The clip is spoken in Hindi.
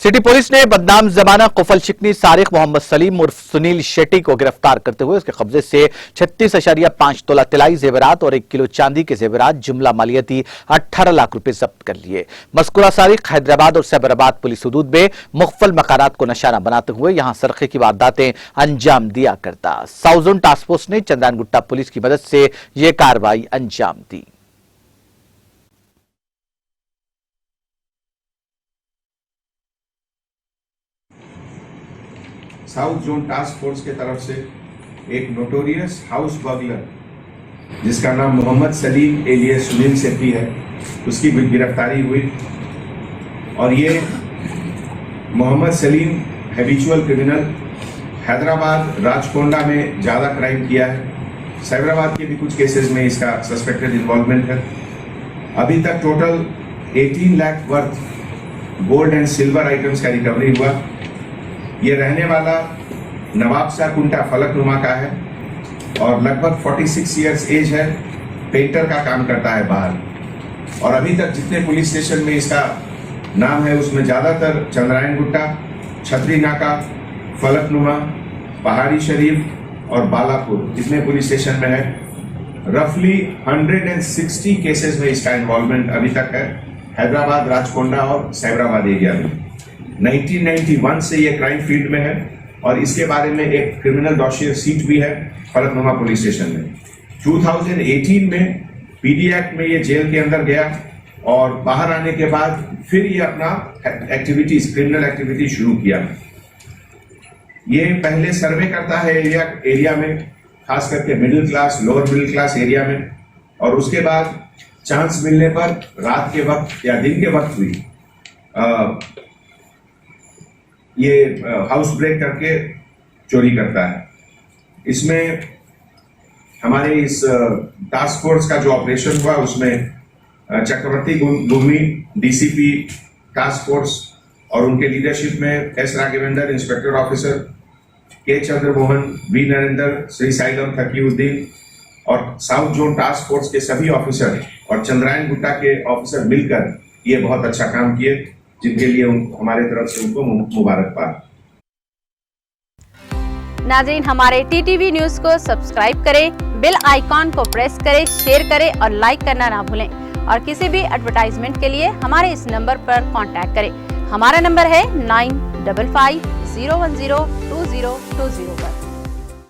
सिटी पुलिस ने बदनाम जमाना कुफल शिकनी सारिक मोहम्मद सलीम उर्फ सुनील शेट्टी को गिरफ्तार करते हुए उसके कब्जे से 36.5 तोला तिलाई जेवरात और 1 किलो चांदी के जेवरात जुमला मालियती 18 लाख रुपए जब्त कर लिए। मस्कुरा सारिक हैदराबाद और सैबराबाद पुलिस हुदूद में मुख्तलिफ मकानात को निशाना बनाते हुए यहां सरखे की वारदातें अंजाम दिया करता। साउथ जोन टास्क फोर्स ने चंद्रायनगुट्टा पुलिस की मदद से यह कार्रवाई अंजाम दी। साउथ जोन टास्क फोर्स के तरफ से एक नोटोरियस हाउस बगलर जिसका नाम मोहम्मद सलीम एलियस सुनील शेट्टी है, उसकी गिरफ्तारी हुई। और ये मोहम्मद सलीम हैबिचुअल क्रिमिनल, हैदराबाद राजकोंडा में ज़्यादा क्राइम किया है। सैबराबाद के भी कुछ केसेस में इसका सस्पेक्टेड इन्वॉल्वमेंट है। अभी तक total 18 lakh worth gold and silver items का रिकवरी हुआ। ये रहने वाला नवाब शाह कुंटा फलकनुमा का है और लगभग 46 इयर्स एज है। पेंटर का काम करता है बाहर। और अभी तक जितने पुलिस स्टेशन में इसका नाम है उसमें ज़्यादातर चंद्रायनगुट्टा, छतरी नाका, फलकनुमा, पहाड़ी शरीफ और बालापुर इतने पुलिस स्टेशन में है। रफली 160 केसेस में इसका इन्वॉल्वमेंट अभी तक है हैदराबाद, राजकोंडा और सैबराबाद एरिया में। 1991 से ये क्राइम फील्ड में है और इसके बारे में एक क्रिमिनल डॉसियर सीट भी है फलकनुमा पुलिस स्टेशन में। 2018 में पीडी एक्ट में ये जेल के अंदर गया और बाहर आने के बाद फिर ये अपना एक्टिविटीज, क्रिमिनल एक्टिविटी शुरू किया। ये पहले सर्वे करता है एरिया में, खास करके middle class, lower middle class area में, और उसके बाद चांस मिलने पर रात के वक्त या दिन के वक्त भी ये हाउस ब्रेक करके चोरी करता है। इसमें हमारे इस टास्क फोर्स का जो ऑपरेशन हुआ उसमें चक्रवर्ती गुर्मी डीसीपी टास्क फोर्स और उनके लीडरशिप में एस राघवेंद्र इंस्पेक्टर ऑफिसर, के चंद्रमोहन, बी नरेंद्र, श्री साइलम थकीउद्दीन और साउथ जोन टास्क फोर्स के सभी ऑफिसर और चंद्रायनगुट्टा के ऑफिसर मिलकर ये बहुत अच्छा काम किए, जिनके लिए हमारे तरफ से उनको मुबारकबाद। नाज़रीन, हमारे टीटीवी न्यूज को सब्सक्राइब करें, बेल आइकॉन को प्रेस करें, शेयर करें और लाइक करना ना भूलें। और किसी भी एडवर्टाइजमेंट के लिए हमारे इस नंबर पर कांटेक्ट करें। हमारा नंबर है 9550102020 पर।